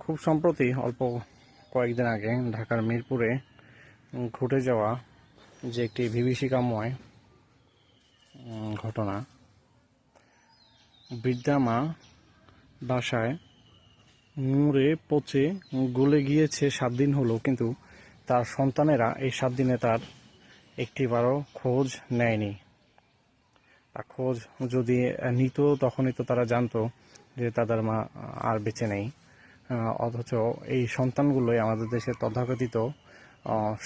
খুব সম্প্রতি অল্প কয়েকদিন আগে ঢাকার মিরপুরে ঘটে যাওয়া যে একটি বিভীষিকাময় ঘটনা, বৃদ্ধা মা বাসায় মরে পচে গলে গিয়েছে 7 দিন হলো, কিন্তু তার সন্তানেরা এই 7 দিনে তার একটিবারও খোঁজ নেয়নি। তার খোঁজ যদি নিত তখনই তো তারা জানতো যে তাদের মা আর বেঁচে নেই। অথচ এই সন্তানগুলোই আমাদের দেশের তথাকথিত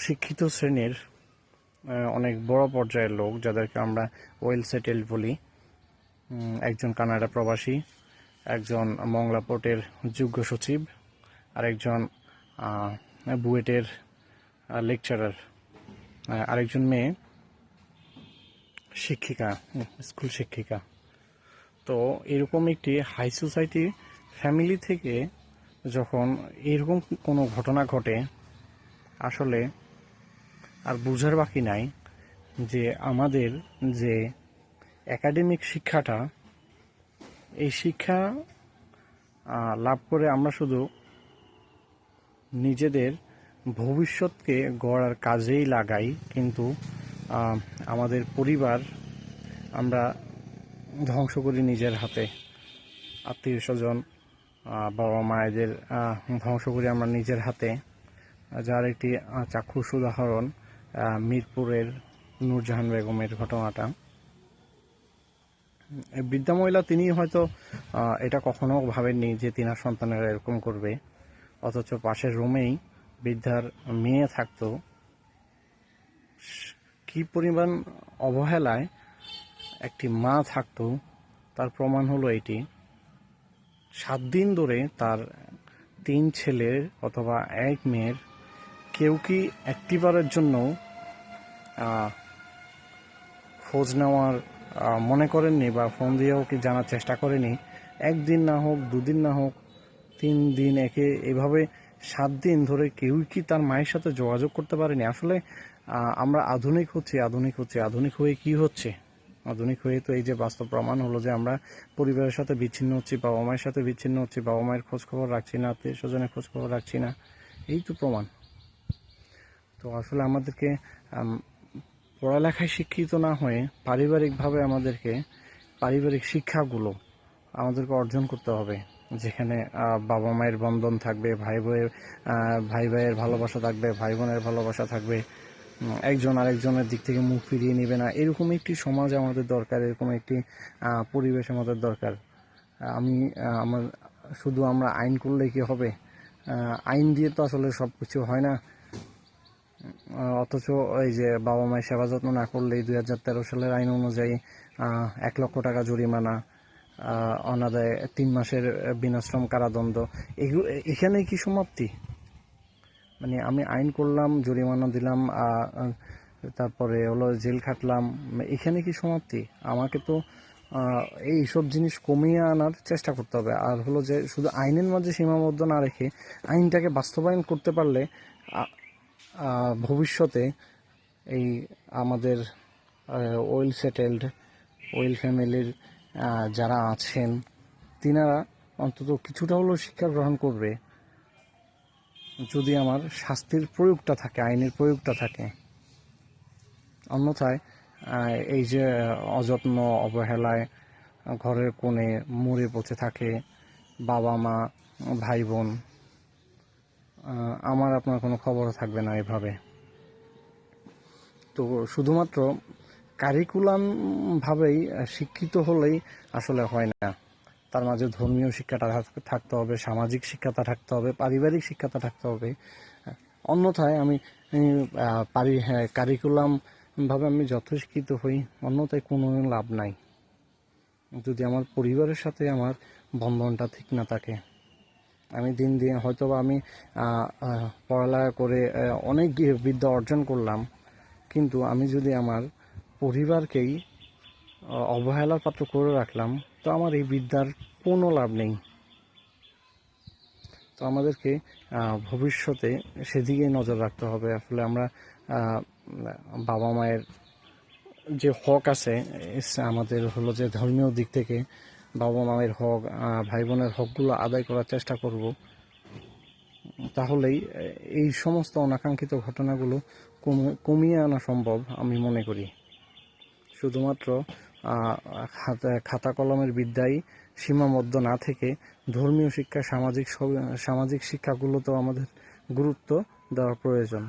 শিক্ষিত শ্রেণীর অনেক বড় পর্যায়ের লোক, যাদেরকে আমরা ওয়েল সেটেলড বলি। একজন কানাডা প্রবাসী, একজন মংলা পোর্টের যুগ্ম সচিব, আরেকজন বুয়েটের লেকচারার, আরেকজন মেয়ে শিক্ষিকা, স্কুল শিক্ষিকা। তো এরকম একটি হাই সোসাইটি ফ্যামিলি থেকে যখন এরকম কোনো ঘটনা ঘটে, আসলে আর বুঝার বাকি নাই যে আমাদের যে একাডেমিক শিক্ষাটা, এই শিক্ষা লাভ করে আমরা শুধু নিজেদের ভবিষ্যৎকে গড়ার কাজেই লাগাই, কিন্তু আমাদের পরিবার আমরা ধ্বংস করি নিজের হাতে। আত্মীয় স্বজন, বাবা মায়েদের ধ্বংস করি আমরা নিজের হাতে। যার একটি চাক্ষুষ উদাহরণ মিরপুরের নূরজাহান বেগমের ঘটনাটা। বৃদ্ধা মহিলা তিনি হয়তো এটা কখনো ভাবেননি যে তিনার সন্তানেরা এরকম করবে, অথচ পাশের রুমেই বৃদ্ধার মেয়ে থাকতো। কি পরিমাণ অবহেলায় একটি মা থাকতো তার প্রমাণ হলো এটি। 7 দিন ধরে তার 3 ছেলের অথবা 1 মেয়ের কেউ কি একটিবারের জন্য খোঁজ নেওয়ার মনে করেননি, বা ফোন দিয়েও কি জানার চেষ্টা করেনি? একদিন না হোক, 2 দিন না হোক, 3 দিন, এভাবে 7 দিন ধরে কেউ কি তার মায়ের সাথে যোগাযোগ করতে পারেনি? আসলে আমরা আধুনিক হচ্ছি, আধুনিক হয়ে কি হচ্ছে? আধুনিক হয়ে তো এই যে বাস্তব প্রমাণ হলো যে আমরা পরিবারের সাথে বিচ্ছিন্ন হচ্ছি, বাবা মায়ের সাথে বিচ্ছিন্ন হচ্ছি, বাবা মায়ের খোঁজ খবর রাখছি না, আত্মীয় স্বজনের খোঁজ খবর রাখছি না। এই তো প্রমাণ। তো আসলে আমাদেরকে পড়ালেখায় শিক্ষিত না হয়ে পারিবারিকভাবে পারিবারিক শিক্ষাগুলো আমাদেরকে অর্জন করতে হবে, যেখানে বাবা মায়ের বন্ধন থাকবে, ভাই ভাইয়ের ভালোবাসা থাকবে, ভাই বোনের ভালোবাসা থাকবে, একজন আরেকজনের দিক থেকে মুখ ফিরিয়ে নেবে না। এরকম একটি সমাজ আমাদের দরকার, এরকম একটি পরিবেশ আমাদের দরকার। আমার শুধু আমরা আইন করলে কি হবে? আইন দিয়ে তো আসলে সব কিছু হয় না। অথচ এই যে বাবা মায়ের সেবা যত্ন না করলেই 2013 সালের আইন অনুযায়ী 1 লক্ষ টাকা জরিমানা, অনাদায়ে 3 মাসের বিনাশ্রম কারাদণ্ড। এখানে কি সমাপ্তি? মানে আমি আইন করলাম, জরিমানা দিলাম, তারপরে হলো জেল খাটলাম, এখানে কি সমাপ্তি? আমাকে তো এইসব জিনিস কমিয়ে আনার চেষ্টা করতে হবে। আর হলো যে শুধু আইনের মাঝে সীমাবদ্ধ না রেখে আইনটাকে বাস্তবায়ন করতে পারলে ভবিষ্যতে এই আমাদের ওয়েল সেটেলড, ওয়েল ফ্যামিলির যারা আছেন, তিনারা অন্তত কিছুটা হলেও শিক্ষা গ্রহণ করবে, যদি আমার শাস্তির প্রয়োগটা থাকে, আইনের প্রয়োগটা থাকে। অন্যথায় এই যে অযত্ন, অবহেলায় ঘরের কোণে মরে পচে থাকে বাবা মা, ভাই বোন, আমার আপনার কোনো খবর থাকবে না এভাবে। তো শুধুমাত্র কারিকুলাম ভাবেই শিক্ষিত হলেই আসলে হয় না। তার মাঝে ধর্মীয় শিক্ষাটা থাকতে হবে, সামাজিক শিক্ষাটা থাকতে হবে, পারিবারিক শিক্ষাটা থাকতে হবে। অন্যথায় আমি কারিকুলাম ভাবে আমি যত শিক্ষিত হই, অন্যথায় কোনো লাভ নাই যদি আমার পরিবারের সাথে আমার বন্ধনটা ঠিক না থাকে। আমি দিন দিন হয়তো বা আমি পড়ালেখা করে অনেক বিদ্যা অর্জন করলাম, কিন্তু আমি যদি আমার পরিবারকেই অবহেলার পাত্র করে রাখলাম, তো আমার এই বিদ্যার কোনো লাভ নেই। তো আমাদেরকে ভবিষ্যতে সেদিকেই নজর রাখতে হবে। আসলে আমরা বাবা মায়ের যে হক আছে আমাদের হলো যে ধর্মীয় দিক থেকে বাবা মায়ের হক, ভাই বোনের হকগুলো আদায় করার চেষ্টা করব। তাহলেই এই সমস্ত অনাকাঙ্ক্ষিত ঘটনাগুলো কমিয়ে আনা সম্ভব আমি মনে করি। শুধুমাত্র খাতা কলমের বিদ্যায় সীমাবদ্ধ না থেকে ধর্মীয় শিক্ষা, সামাজিক শিক্ষাগুলোতেও আমাদের গুরুত্ব দেওয়া প্রয়োজন।